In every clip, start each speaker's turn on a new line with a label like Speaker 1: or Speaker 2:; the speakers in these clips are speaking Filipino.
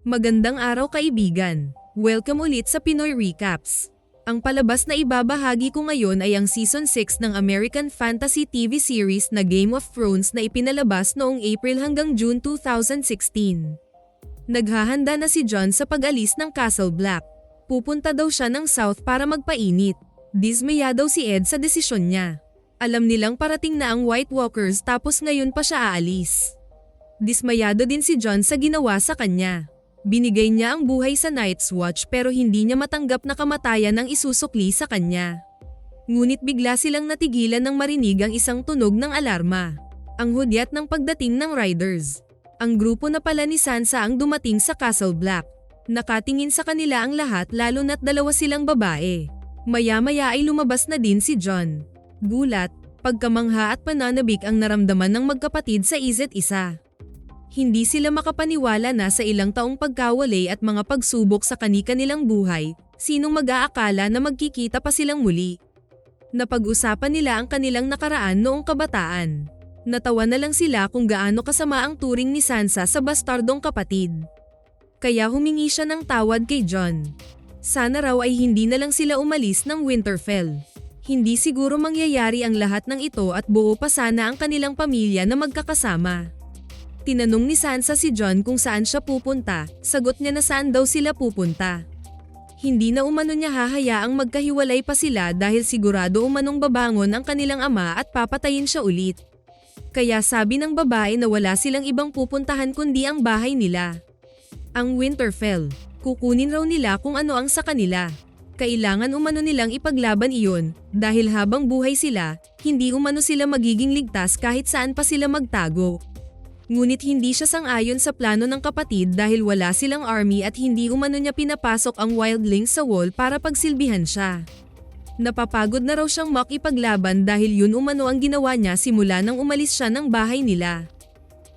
Speaker 1: Magandang araw kaibigan. Welcome ulit sa Pinoy Recaps. Ang palabas na ibabahagi ko ngayon ay ang Season 6 ng American Fantasy TV series na Game of Thrones na ipinalabas noong April hanggang June 2016. Naghahanda na si Jon sa pag-alis ng Castle Black. Pupunta daw siya ng South para magpainit. Dismaya daw si Ed sa desisyon niya. Alam nilang parating na ang White Walkers tapos ngayon pa siya aalis. Dismayado din si Jon sa ginawa sa kanya. Binigay niya ang buhay sa Night's Watch pero hindi niya matanggap na kamatayan ang isusukli sa kanya. Ngunit bigla silang natigilan nang marinig ang isang tunog ng alarma. Ang hudyat ng pagdating ng Riders. Ang grupo na pala ni Sansa ang dumating sa Castle Black. Nakatingin sa kanila ang lahat lalo na't dalawa silang babae. Maya-maya ay lumabas na din si Jon. Gulat, pagkamangha at pananabik ang naramdaman ng magkapatid sa isa't isa. Hindi sila makapaniwala na sa ilang taong pagkawalay at mga pagsubok sa kani-kanilang buhay, sinong mag-aakala na magkikita pa silang muli. Napag-usapan nila ang kanilang nakaraan noong kabataan. Natawa na lang sila kung gaano kasama ang turing ni Sansa sa bastardong kapatid. Kaya humingi siya ng tawad kay Jon. Sana raw ay hindi na lang sila umalis ng Winterfell. Hindi siguro mangyayari ang lahat ng ito at buo pa sana ang kanilang pamilya na magkakasama. Tinanong ni Sansa si Jon kung saan siya pupunta, sagot niya na saan daw sila pupunta. Hindi na umano niya hahayaang magkahiwalay pa sila dahil sigurado umanong babangon ang kanilang ama at papatayin siya ulit. Kaya sabi ng babae na wala silang ibang pupuntahan kundi ang bahay nila. Ang Winterfell, kukunin raw nila kung ano ang sa kanila. Kailangan umano nilang ipaglaban iyon, dahil habang buhay sila, hindi umano sila magiging ligtas kahit saan pa sila magtago. Ngunit hindi siya sang-ayon sa plano ng kapatid dahil wala silang army at hindi umano niya pinapasok ang wildlings sa wall para pagsilbihan siya. Napapagod na raw siyang makipaglaban dahil yun umano ang ginawa niya simula nang umalis siya ng bahay nila.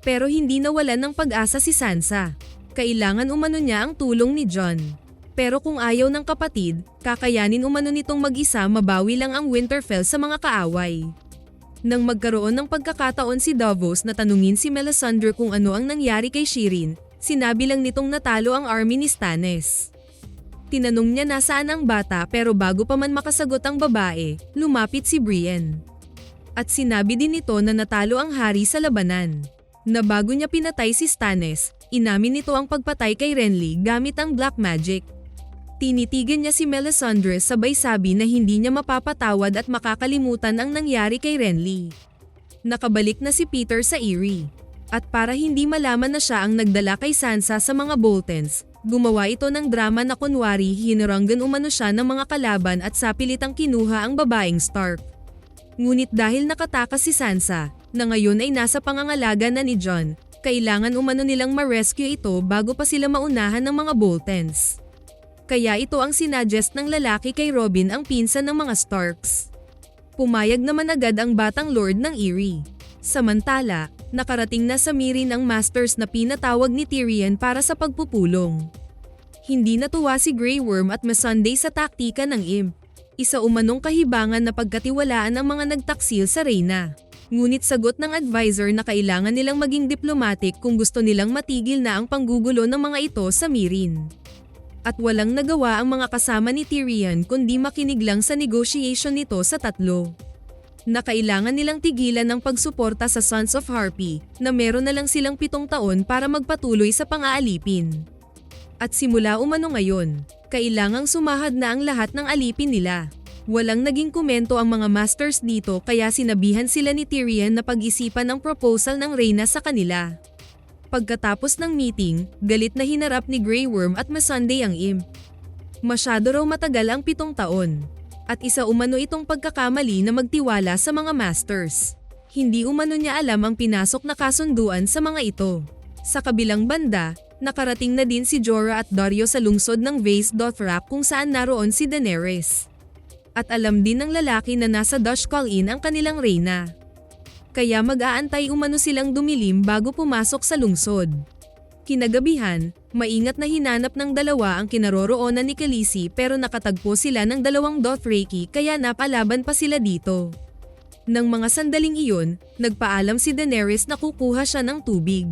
Speaker 1: Pero hindi nawalan ng pag-asa si Sansa. Kailangan umano niya ang tulong ni Jon. Pero kung ayaw ng kapatid, kakayanin umano nitong mag-isa mabawi lang ang Winterfell sa mga kaaway. Nang magkaroon ng pagkakataon si Davos na tanungin si Melisandre kung ano ang nangyari kay Shireen, sinabi lang nitong natalo ang army ni Stannis. Tinanong niya nasaan ang bata pero bago pa man makasagot ang babae, lumapit si Brienne. At sinabi din nito na natalo ang hari sa labanan. Na bago niya pinatay si Stannis, inamin nito ang pagpatay kay Renly gamit ang black magic. Tinitigan niya si Melisandre sabay sabi na hindi niya mapapatawad at makakalimutan ang nangyari kay Renly. Nakabalik na si Peter sa Eyrie. At para hindi malaman na siya ang nagdala kay Sansa sa mga Boltons, gumawa ito ng drama na kunwari hinaranggan umano siya ng mga kalaban at sapilitang kinuha ang babaeng Stark. Ngunit dahil nakatakas si Sansa, na ngayon ay nasa pangangalaga na ni Jon, kailangan umano nilang ma-rescue ito bago pa sila maunahan ng mga Boltons. Kaya ito ang sinuggest ng lalaki kay Robin ang pinsan ng mga Starks. Pumayag naman agad ang batang Lord ng Eyrie. Samantala, nakarating na sa Meereen ang Masters na pinatawag ni Tyrion para sa pagpupulong. Hindi natuwa si Grey Worm at Missandei sa taktika ng Imp. Isa umanong kahibangan na pagkatiwalaan ang mga nagtaksil sa reyna. Ngunit sagot ng advisor na kailangan nilang maging diplomatic kung gusto nilang matigil na ang panggugulo ng mga ito sa Meereen. At walang nagawa ang mga kasama ni Tyrion kundi makinig lang sa negotiation nito sa tatlo. Na kailangan nilang tigilan ang pagsuporta sa Sons of Harpy na meron na lang silang 7 taon para magpatuloy sa pang-aalipin. At simula umano ngayon, kailangang sumahad na ang lahat ng alipin nila. Walang naging komento ang mga Masters dito kaya sinabihan sila ni Tyrion na pag-isipan ang proposal ng reyna sa kanila. Pagkatapos ng meeting, galit na hinarap ni Grey Worm at Missandei ang Imp. Masyado raw matagal ang 7 taon. At isa umano itong pagkakamali na magtiwala sa mga Masters. Hindi umano niya alam ang pinasok na kasunduan sa mga ito. Sa kabilang banda, nakarating na din si Jorah at Daario sa lungsod ng Vaes Dothrak kung saan naroon si Daenerys. At alam din ng lalaki na nasa Dashcall Inn ang kanilang reyna. Kaya mag-aantay umano silang dumilim bago pumasok sa lungsod. Kinagabihan, maingat na hinanap ng dalawa ang kinaroroonan ni Khaleesi pero nakatagpo sila ng 2 Dothraki kaya napalaban pa sila dito. Nang mga sandaling iyon, nagpaalam si Daenerys na kukuha siya ng tubig.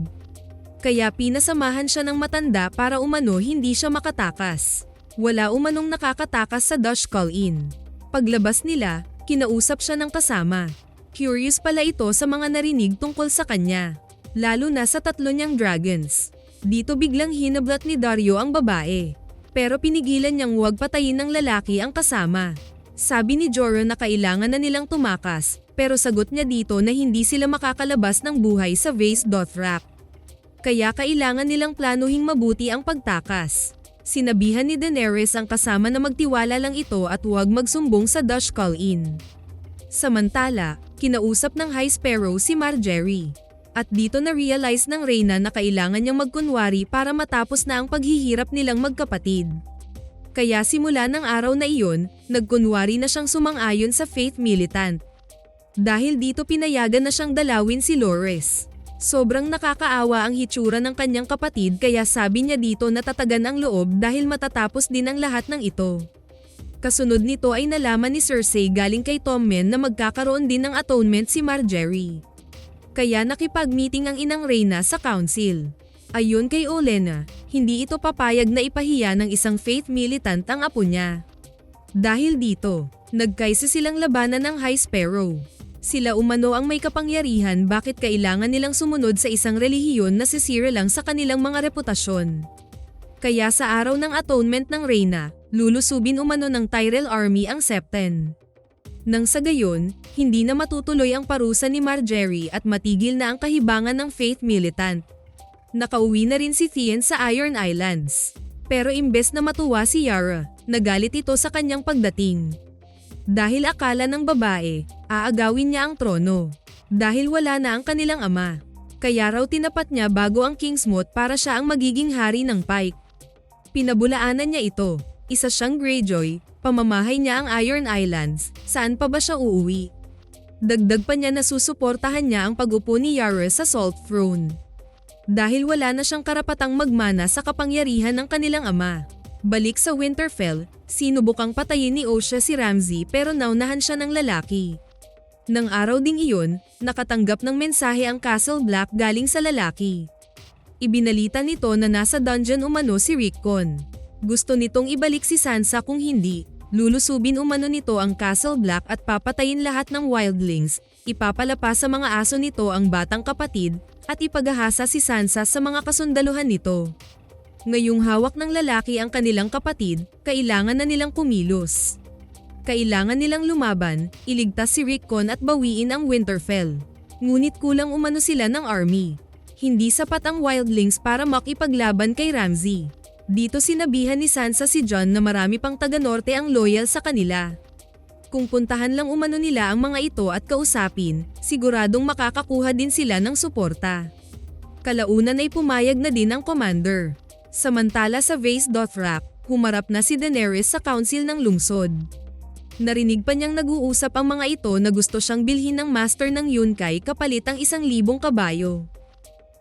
Speaker 1: Kaya pinasamahan siya ng matanda para umano hindi siya makatakas. Wala umanong nakakatakas sa Dutch Call-in. Paglabas nila, kinausap siya ng kasama. Curious pala ito sa mga narinig tungkol sa kanya. Lalo na sa tatlo niyang dragons. Dito biglang hinablat ni Dario ang babae. Pero pinigilan niyang huwag patayin ng lalaki ang kasama. Sabi ni Jorah na kailangan na nilang tumakas, pero sagot niya dito na hindi sila makakalabas ng buhay sa Vaes Dothrak. Kaya kailangan nilang planuhing mabuti ang pagtakas. Sinabihan ni Daenerys ang kasama na magtiwala lang ito at huwag magsumbong sa Dutch Call-in. Samantala, kinausap ng High Sparrow si Margaery. At dito na-realize ng Reyna na kailangan niyang magkunwari para matapos na ang paghihirap nilang magkapatid. Kaya simula ng araw na iyon, nagkunwari na siyang sumang-ayon sa Faith Militant. Dahil dito pinayagan na siyang dalawin si Loras. Sobrang nakakaawa ang hitsura ng kanyang kapatid kaya sabi niya dito na tatagan ang loob dahil matatapos din ang lahat ng ito. Kasunod nito ay nalaman ni Cersei galing kay Tommen na magkakaroon din ng atonement si Margaery. Kaya nakipag-meeting ang inang Reyna sa council. Ayon kay Olenna, hindi ito papayag na ipahiya ng isang Faith Militant ang apo niya. Dahil dito, nagkaisa silang labanan ng High Sparrow. Sila umano ang may kapangyarihan bakit kailangan nilang sumunod sa isang relihiyon na sisira lang sa kanilang mga reputasyon. Kaya sa araw ng atonement ng Reyna, lulusubin umano ng Tyrell Army ang Septon. Nang sa gayon, hindi na matutuloy ang parusa ni Margaery at matigil na ang kahibangan ng Faith Militant. Nakauwi na rin si Theon sa Iron Islands. Pero imbes na matuwa si Yara, nagalit ito sa kanyang pagdating. Dahil akala ng babae, aagawin niya ang trono. Dahil wala na ang kanilang ama. Kaya raw tinapat niya bago ang Kingsmoot para siya ang magiging hari ng Pike. Pinabulaanan niya ito. Isa siyang Greyjoy, pamamahay niya ang Iron Islands, saan pa ba siya uuwi? Dagdag pa niya na susuportahan niya ang pag-upo ni Yara sa Salt Throne. Dahil wala na siyang karapatang magmana sa kapangyarihan ng kanilang ama. Balik sa Winterfell, sinubukang patayin ni Osha si Ramsay pero naunahan siya ng lalaki. Nang araw ding iyon, nakatanggap ng mensahe ang Castle Black galing sa lalaki. Ibinalita nito na nasa dungeon umano si Rickon. Gusto nitong ibalik si Sansa kung hindi, lulusubin umano nito ang Castle Black at papatayin lahat ng wildlings, ipapalapa sa mga aso nito ang batang kapatid, at ipagahasa si Sansa sa mga kasundaluhan nito. Ngayong hawak ng lalaki ang kanilang kapatid, kailangan na nilang kumilos. Kailangan nilang lumaban, iligtas si Rickon at bawiin ang Winterfell. Ngunit kulang umano sila ng army. Hindi sapat ang wildlings para makipaglaban kay Ramsay. Dito sinabihan ni Sansa si Jon na marami pang taga-norte ang loyal sa kanila. Kung puntahan lang umano nila ang mga ito at kausapin, siguradong makakakuha din sila ng suporta. Kalaunan ay pumayag na din ang commander. Samantala sa Vaes Dothrak, humarap na si Daenerys sa council ng lungsod. Narinig pa niyang nag-uusap ang mga ito na gusto siyang bilhin ng master ng Yunkai kapalit ang 1,000 kabayo.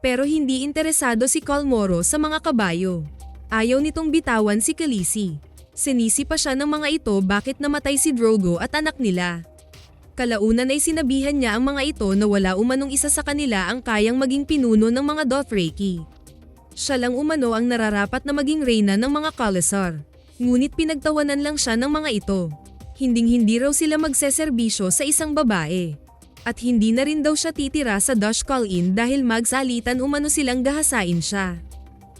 Speaker 1: Pero hindi interesado si Khal Moro sa mga kabayo. Ayaw nitong bitawan si Khaleesi. Sinisi pa siya ng mga ito bakit namatay si Drogo at anak nila. Kalaunan ay sinabihan niya ang mga ito na wala umanong isa sa kanila ang kayang maging pinuno ng mga Dothraki. Siya lang umano ang nararapat na maging reyna ng mga Khalasar. Ngunit pinagtawanan lang siya ng mga ito. Hinding-hindi raw sila magseserbisyo sa isang babae. At hindi na rin daw siya titira sa Dutch Call-in dahil magsalitan umano silang gahasain siya.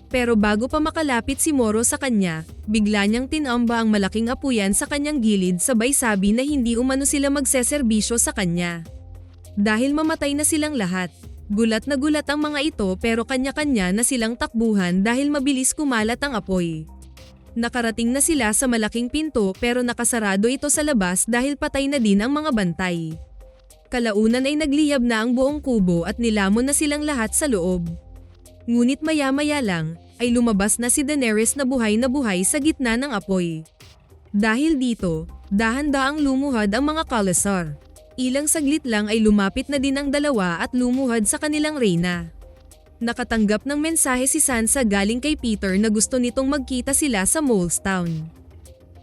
Speaker 1: Pero bago pa makalapit si Moro sa kanya, bigla niyang tinamba ang malaking apuyan sa kanyang gilid sabay sabi na hindi umano sila magseserbisyo sa kanya. Dahil mamatay na silang lahat. Gulat na gulat ang mga ito pero kanya-kanya na silang takbuhan dahil mabilis kumalat ang apoy. Nakarating na sila sa malaking pinto pero nakasarado ito sa labas dahil patay na din ang mga bantay. Kalaunan ay nagliyab na ang buong kubo at nilamon na silang lahat sa loob. Ngunit maya-maya lang, ay lumabas na si Daenerys na buhay sa gitna ng apoy. Dahil dito, dahan-daang lumuhad ang mga Khalasar. Ilang saglit lang ay lumapit na din ang dalawa at lumuhad sa kanilang reyna. Nakatanggap ng mensahe si Sansa galing kay Peter na gusto nitong magkita sila sa Molestown.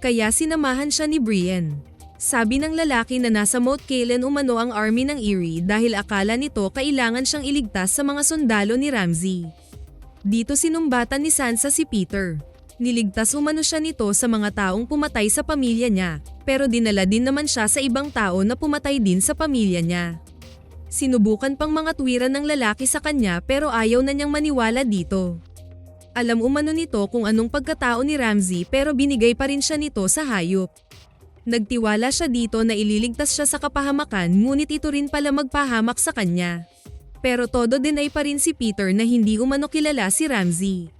Speaker 1: Kaya sinamahan siya ni Brienne. Sabi ng lalaki na nasa Moat Cailin umano ang army ng Eyrie dahil akala nito kailangan siyang iligtas sa mga sundalo ni Ramsay. Dito sinumbatan ni Sansa si Peter. Niligtas umano siya nito sa mga taong pumatay sa pamilya niya, pero dinala din naman siya sa ibang tao na pumatay din sa pamilya niya. Sinubukan pang mga tuwiran ng lalaki sa kanya pero ayaw na niyang maniwala dito. Alam umano nito kung anong pagkatao ni Ramsay pero binigay pa rin siya nito sa hayop. Nagtiwala siya dito na ililigtas siya sa kapahamakan ngunit ito rin pala magpahamak sa kanya. Pero todo deny pa rin si Peter na hindi umano kilala si Ramsay.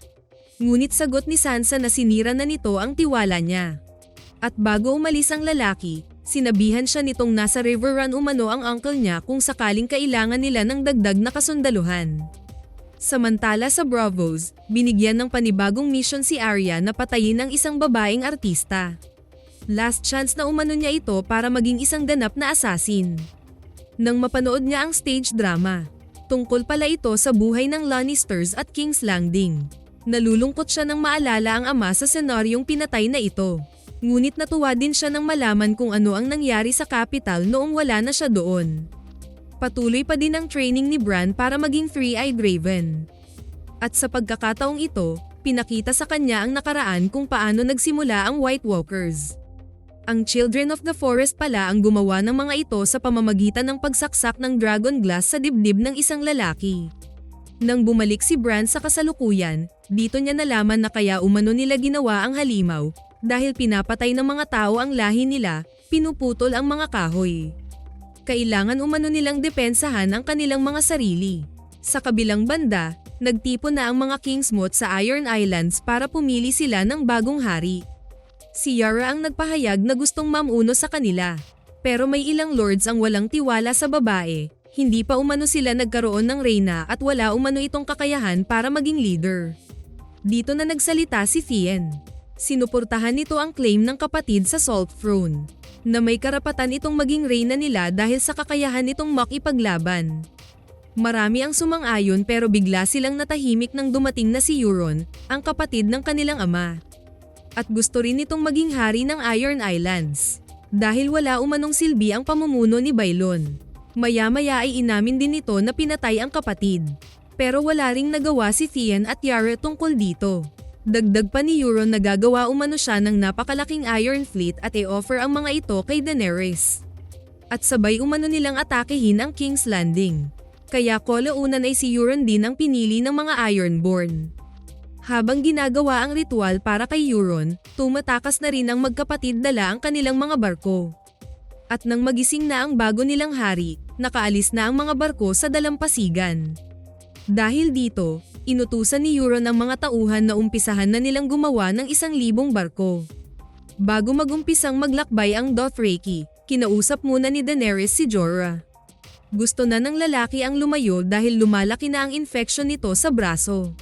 Speaker 1: Ngunit sagot ni Sansa na sinira na nito ang tiwala niya. At bago umalis ang lalaki, sinabihan siya nitong nasa River Run umano ang uncle niya kung sakaling kailangan nila ng dagdag na kasundaluhan. Samantala sa Braavos, binigyan ng panibagong mission si Arya na patayin ang isang babaeng artista. Last chance na umano niya ito para maging isang ganap na assassin. Nang mapanood niya ang stage drama, tungkol pala ito sa buhay ng Lannisters at King's Landing. Nalulungkot siya nang maalala ang ama sa senaryong pinatay na ito. Ngunit natuwa din siya nang malaman kung ano ang nangyari sa capital noong wala na siya doon. Patuloy pa din ang training ni Bran para maging Three-Eyed Raven. At sa pagkakataong ito, pinakita sa kanya ang nakaraan kung paano nagsimula ang White Walkers. Ang Children of the Forest pala ang gumawa ng mga ito sa pamamagitan ng pagsaksak ng dragon glass sa dibdib ng isang lalaki. Nang bumalik si Bran sa kasalukuyan, dito niya nalaman na kaya umano nila ginawa ang halimaw, dahil pinapatay ng mga tao ang lahi nila, pinuputol ang mga kahoy. Kailangan umano nilang depensahan ang kanilang mga sarili. Sa kabilang banda, nagtipon na ang mga Kingsmoth sa Iron Islands para pumili sila ng bagong hari. Si Yara ang nagpahayag na gustong mamuno sa kanila. Pero may ilang lords ang walang tiwala sa babae. Hindi pa umano sila nagkaroon ng reyna at wala umano itong kakayahan para maging leader. Dito na nagsalita si Theon. Sinuportahan nito ang claim ng kapatid sa Salt Throne, na may karapatan itong maging reyna nila dahil sa kakayahan nitong makipaglaban. Marami ang sumang-ayon pero bigla silang natahimik nang dumating na si Euron, ang kapatid ng kanilang ama. At gusto rin itong maging hari ng Iron Islands, dahil wala umanong silbi ang pamumuno ni Baelon. Maya-maya ay inamin din nito na pinatay ang kapatid. Pero wala ring nagawa si Theon at Yara tungkol dito. Dagdag pa ni Euron na gagawa umano siya ng napakalaking Iron Fleet at i-offer ang mga ito kay Daenerys. At sabay umano nilang atakehin ang King's Landing. Kaya kalaunan ay si Euron din ang pinili ng mga Ironborn. Habang ginagawa ang ritual para kay Euron, tumatakas na rin ang magkapatid dala ang kanilang mga barko. At nang magising na ang bago nilang hari, nakaalis na ang mga barko sa dalampasigan. Dahil dito, inutusan ni Euron ang mga tauhan na umpisahan na nilang gumawa ng 1,000 barko. Bago magumpisang maglakbay ang Dothraki, kinausap muna ni Daenerys si Jorah. Gusto na ng lalaki ang lumayo dahil lumalaki na ang infeksyon nito sa braso.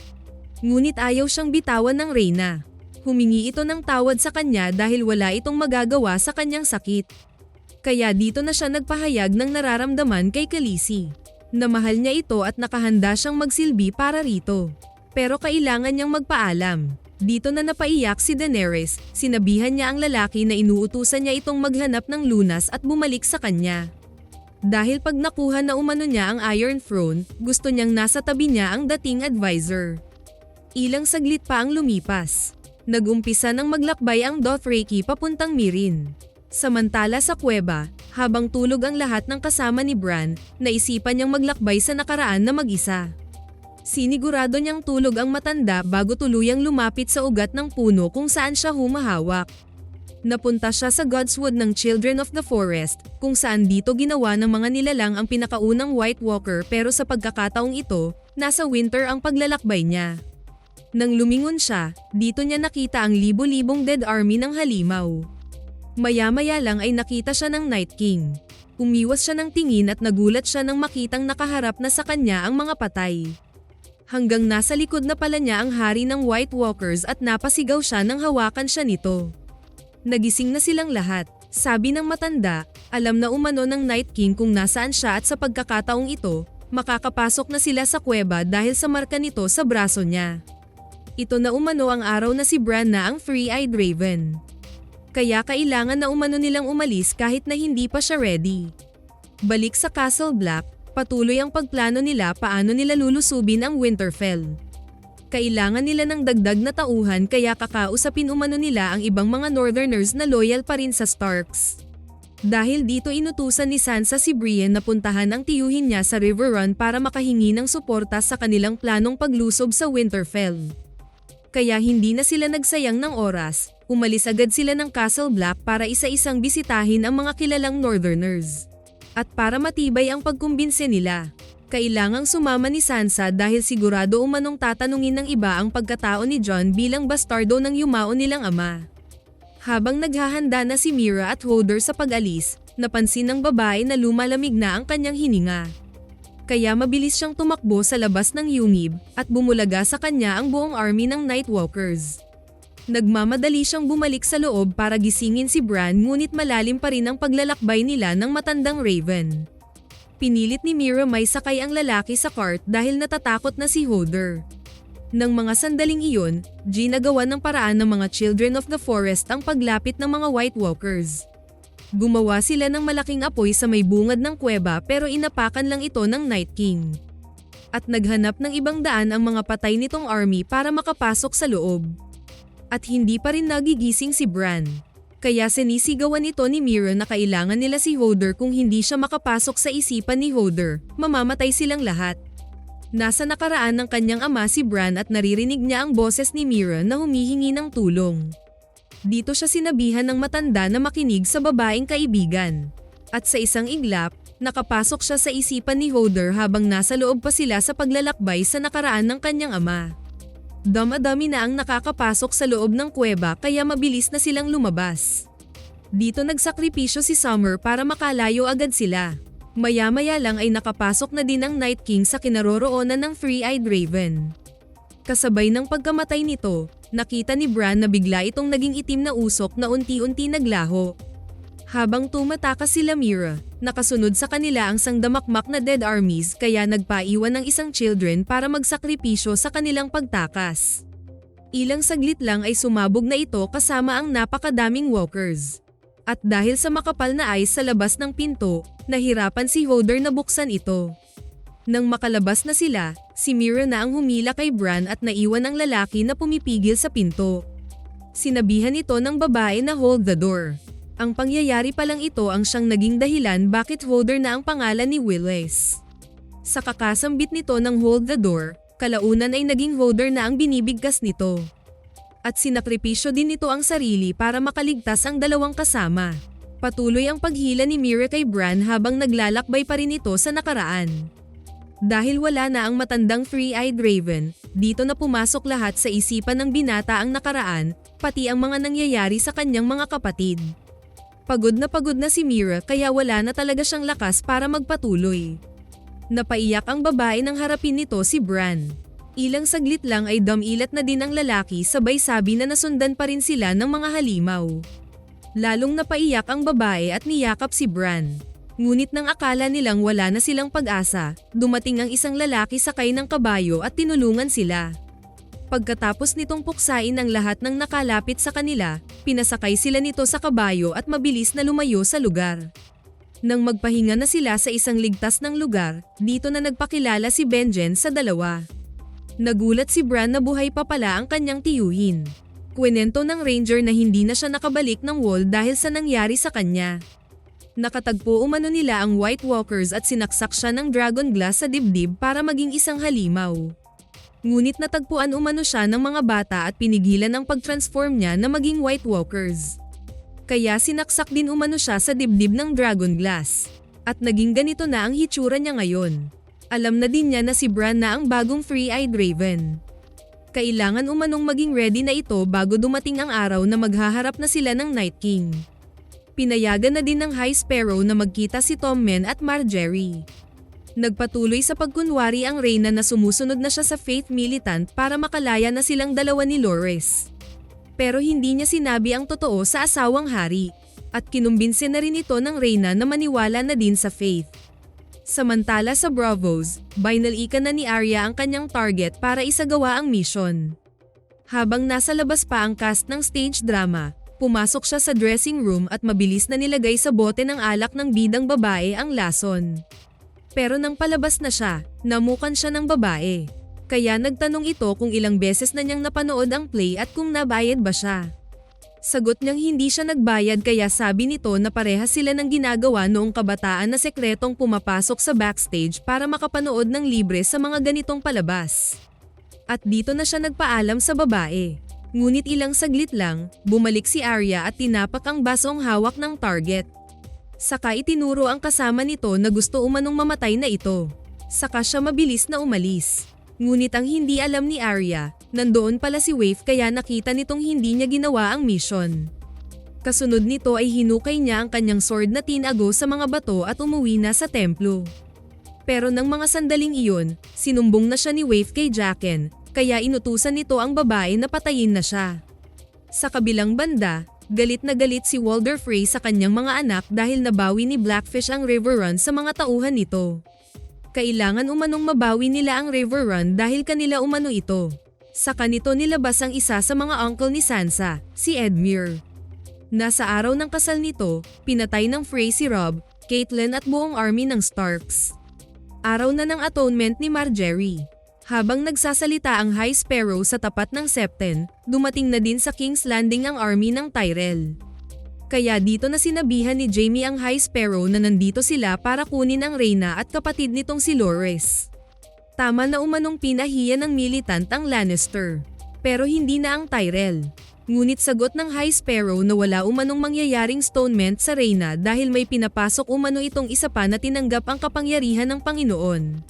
Speaker 1: Ngunit ayaw siyang bitawan ng reyna. Humingi ito ng tawad sa kanya dahil wala itong magagawa sa kanyang sakit. Kaya dito na siya nagpahayag ng nararamdaman kay Khaleesi, na mahal niya ito at nakahanda siyang magsilbi para rito. Pero kailangan niyang magpaalam. Dito na napaiyak si Daenerys, sinabihan niya ang lalaki na inuutusan niya itong maghanap ng lunas at bumalik sa kanya. Dahil pag nakuha na umano niya ang Iron Throne, gusto niyang nasa tabi niya ang dating advisor. Ilang saglit pa ang lumipas. Nag-umpisa ng maglakbay ang Dothraki papuntang Meereen. Samantala sa kuweba, habang tulog ang lahat ng kasama ni Bran, naisipan niyang maglakbay sa nakaraan na mag-isa. Sinigurado niyang tulog ang matanda bago tuluyang lumapit sa ugat ng puno kung saan siya humahawak. Napunta siya sa Godswood ng Children of the Forest, kung saan dito ginawa ng mga nilalang ang pinakaunang White Walker pero sa pagkakataong ito, nasa winter ang paglalakbay niya. Nang lumingon siya, dito niya nakita ang libo-libong dead army ng halimaw. Maya-maya lang ay nakita siya ng Night King. Umiwas siya ng tingin at nagulat siya nang makitang nakaharap na sa kanya ang mga patay. Hanggang nasa likod na pala niya ang hari ng White Walkers at napasigaw siya nang hawakan siya nito. Nagising na silang lahat. Sabi ng matanda, alam na umano ng Night King kung nasaan siya at sa pagkakataong ito, makakapasok na sila sa kuweba dahil sa marka nito sa braso niya. Ito na umano ang araw na si Bran na ang Three-Eyed Raven. Kaya kailangan na umano nilang umalis kahit na hindi pa siya ready. Balik sa Castle Black, patuloy ang pagplano nila paano nila lulusubin ang Winterfell. Kailangan nila ng dagdag na tauhan kaya kakausapin umano nila ang ibang mga Northerners na loyal pa rin sa Starks. Dahil dito inutusan ni Sansa si Brienne na puntahan ang tiyuhin niya sa River Run para makahingi ng suporta sa kanilang planong paglusob sa Winterfell. Kaya hindi na sila nagsayang ng oras, umalis agad sila ng Castle Black para isa-isang bisitahin ang mga kilalang Northerners. At para matibay ang pagkumbinse nila, kailangang sumama ni Sansa dahil sigurado umanong tatanungin ng iba ang pagkatao ni Jon bilang bastardo ng yumao nilang ama. Habang naghahanda na si Meera at Hodor sa pag-alis, napansin ng babae na lumalamig na ang kanyang hininga. Kaya mabilis siyang tumakbo sa labas ng yungib at bumulaga sa kanya ang buong army ng Nightwalkers. Nagmamadali siyang bumalik sa loob para gisingin si Bran ngunit malalim pa rin ang paglalakbay nila ng matandang Raven. Pinilit ni Meera may sakay ang lalaki sa cart dahil natatakot na si Hodor. Nang mga sandaling iyon, ginagawa ng paraan ng mga Children of the Forest ang paglapit ng mga White Walkers. Gumawa sila ng malaking apoy sa may bungad ng kuweba pero inapakan lang ito ng Night King. At naghanap ng ibang daan ang mga patay nitong army para makapasok sa loob. At hindi pa rin nagigising si Bran. Kaya sinisigawan ito ni Meera na kailangan nila si Hodor kung hindi siya makapasok sa isipan ni Hodor, mamamatay silang lahat. Nasa nakaraan ng kanyang ama si Bran at naririnig niya ang boses ni Meera na humihingi ng tulong. Dito siya sinabihan ng matanda na makinig sa babaeng kaibigan. At sa isang iglap, nakapasok siya sa isipan ni Hodor habang nasa loob pa sila sa paglalakbay sa nakaraan ng kanyang ama. Dama-dami na ang nakakapasok sa loob ng kuweba kaya mabilis na silang lumabas. Dito nagsakripisyo si Summer para makalayo agad sila. Maya-maya lang ay nakapasok na din ang Night King sa kinaroroonan ng Three-Eyed Raven. Kasabay ng pagkamatay nito, nakita ni Bran na bigla itong naging itim na usok na unti-unti naglaho. Habang tumatakas sila Meera, nakasunod sa kanila ang sangdamakmak na dead armies kaya nagpaiwan ng isang children para magsakripisyo sa kanilang pagtakas. Ilang saglit lang ay sumabog na ito kasama ang napakadaming walkers. At dahil sa makapal na ice sa labas ng pinto, nahirapan si Hodor na buksan ito. Nang makalabas na sila, si Meera na ang humila kay Bran at naiwan ang lalaki na pumipigil sa pinto. Sinabihan ito ng babae na hold the door. Ang pangyayari pa lang ito ang siyang naging dahilan bakit Hodor na ang pangalan ni Willis. Sa kakasambit nito ng hold the door, kalaunan ay naging Hodor na ang binibigkas nito. At sinakripisyo din nito ang sarili para makaligtas ang dalawang kasama. Patuloy ang paghila ni Meera kay Bran habang naglalakbay pa rin ito sa nakaraan. Dahil wala na ang matandang Three-Eyed Raven, dito na pumasok lahat sa isipan ng binata ang nakaraan, pati ang mga nangyayari sa kanyang mga kapatid. Pagod na si Meera kaya wala na talaga siyang lakas para magpatuloy. Napaiyak ang babae nang harapin nito si Bran. Ilang saglit lang ay damilat na din ang lalaki sabay sabi na nasundan pa rin sila ng mga halimaw. Lalong napaiyak ang babae at niyakap si Bran. Ngunit nang akala nilang wala na silang pag-asa, dumating ang isang lalaki sakay ng kabayo at tinulungan sila. Pagkatapos nitong puksain ang lahat ng nakalapit sa kanila, pinasakay sila nito sa kabayo at mabilis na lumayo sa lugar. Nang magpahinga na sila sa isang ligtas ng lugar, dito na nagpakilala si Benjen sa dalawa. Nagulat si Bran na buhay pa pala ang kanyang tiyuhin. Kwento ng ranger na hindi na siya nakabalik ng wall dahil sa nangyari sa kanya. Nakatagpo umano nila ang White Walkers at sinaksak siya ng dragon glass sa dibdib para maging isang halimaw. Ngunit natagpuan umano siya ng mga bata at pinigilan ang pag-transform niya na maging White Walkers. Kaya sinaksak din umano siya sa dibdib ng dragon glass. At naging ganito na ang hitsura niya ngayon. Alam na din niya na si Bran na ang bagong Three-Eyed Raven. Kailangan umanong maging ready na ito bago dumating ang araw na maghaharap na sila ng Night King. Pinayagan na din ng High Sparrow na magkita si Tommen at Margaery. Nagpatuloy sa pagkunwari ang Reyna na sumusunod na siya sa Faith Militant para makalaya na silang dalawa ni Loras. Pero hindi niya sinabi ang totoo sa asawang hari. At kinumbinse na rin ito ng Reyna na maniwala na din sa Faith. Samantala sa Braavos, binalikan na ni Arya ang kanyang target para isagawa ang mission. Habang nasa labas pa ang cast ng stage drama, pumasok siya sa dressing room at mabilis na nilagay sa bote ng alak ng bidang babae ang lason. Pero nang palabas na siya, namukan siya ng babae. Kaya nagtanong ito kung ilang beses na niyang napanood ang play at kung nabayad ba siya. Sagot niyang hindi siya nagbayad kaya sabi nito na parehas sila ng ginagawa noong kabataan na sekretong pumapasok sa backstage para makapanood ng libre sa mga ganitong palabas. At dito na siya nagpaalam sa babae. Ngunit ilang saglit lang, bumalik si Arya at tinapak ang basong hawak ng target. Saka itinuro ang kasama nito na gusto umanong mamatay na ito. Saka siya mabilis na umalis. Ngunit ang hindi alam ni Arya, nandoon pala si Waif kaya nakita nitong hindi niya ginawa ang mission. Kasunod nito ay hinukay niya ang kanyang sword na tinago sa mga bato at umuwi na sa templo. Pero nang mga sandaling iyon, sinumbong na siya ni Waif kay Jaqen, kaya inutusan nito ang babae na patayin na siya. Sa kabilang banda, galit na galit si Walder Frey sa kanyang mga anak dahil nabawi ni Blackfish ang River Run sa mga tauhan nito. Kailangan umanong mabawi nila ang River Run dahil kanila umano ito. Saka nito nilabas ang isa sa mga uncle ni Sansa, si Edmure. Nasa araw ng kasal nito, pinatay ng Frey si Robb, Catelyn at buong army ng Starks. Araw na ng atonement ni Margaery. Habang nagsasalita ang High Sparrow sa tapat ng Septon, dumating na din sa King's Landing ang army ng Tyrell. Kaya dito na sinabihan ni Jaime ang High Sparrow na nandito sila para kunin ang reyna at kapatid nitong si Loras. Tama na umanong pinahiya ng militant ang Lannister. Pero hindi na ang Tyrell. Ngunit sagot ng High Sparrow na wala umanong mangyayaring stonement sa reyna dahil may pinapasok umano itong isa pa na tinanggap ang kapangyarihan ng Panginoon.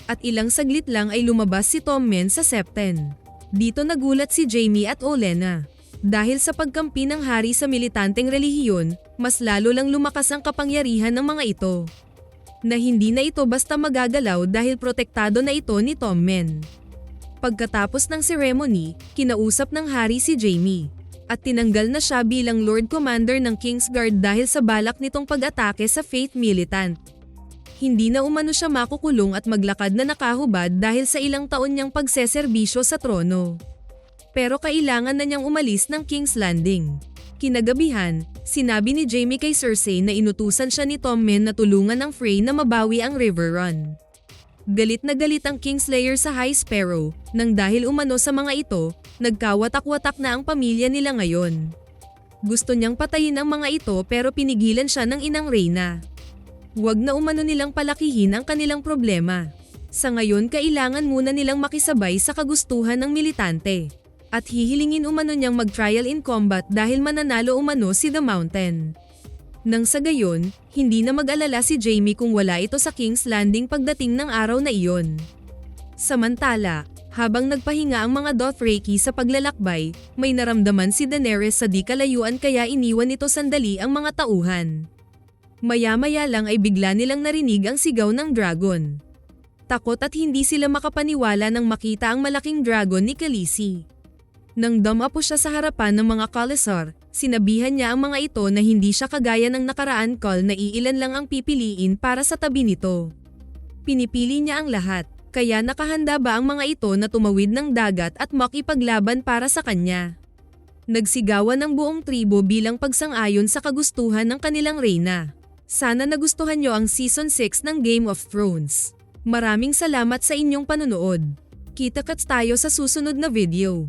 Speaker 1: At ilang saglit lang ay lumabas si Tommen sa Septon. Dito nagulat si Jaime at Olenna. Dahil sa pagkampi ng hari sa militanteng relihiyon, mas lalo lang lumakas ang kapangyarihan ng mga ito. Na hindi na ito basta magagalaw dahil protektado na ito ni Tommen. Pagkatapos ng ceremony, kinausap ng hari si Jaime. At tinanggal na siya bilang Lord Commander ng Kingsguard dahil sa balak nitong pag-atake sa Faith Militant. Hindi na umano siya makukulong at maglakad na nakahubad dahil sa ilang taon niyang pagseserbisyo sa trono. Pero kailangan na niyang umalis ng King's Landing. Kinagabihan, sinabi ni Jaime kay Cersei na inutusan siya ni Tommen na tulungan ang Frey na mabawi ang River Run. Galit na galit ang Kingslayer sa High Sparrow, nang dahil umano sa mga ito, nagkawatak-watak na ang pamilya nila ngayon. Gusto niyang patayin ang mga ito pero pinigilan siya ng inang Reyna. Huwag na umano nilang palakihin ang kanilang problema. Sa ngayon kailangan muna nilang makisabay sa kagustuhan ng militante. At hihilingin umano niyang mag-trial in combat dahil mananalo umano si The Mountain. Nang sa gayon, hindi na mag-alala si Jaime kung wala ito sa King's Landing pagdating ng araw na iyon. Samantala, habang nagpahinga ang mga Dothraki sa paglalakbay, may naramdaman si Daenerys sa di kalayuan kaya iniwan nito sandali ang mga tauhan. Maya-maya lang ay bigla nilang narinig ang sigaw ng dragon. Takot at hindi sila makapaniwala nang makita ang malaking dragon ni Khaleesi. Nang dumapo siya sa harapan ng mga Khalasar, sinabihan niya ang mga ito na hindi siya kagaya ng nakaraan call na iilan lang ang pipiliin para sa tabi nito. Pinipili niya ang lahat, kaya nakahanda ba ang mga ito na tumawid ng dagat at makipaglaban para sa kanya? Nagsigawan ng buong tribo bilang pagsang-ayon sa kagustuhan ng kanilang reyna. Sana nagustuhan niyo ang Season 6 ng Game of Thrones. Maraming salamat sa inyong panonood. Kita-kits tayo sa susunod na video.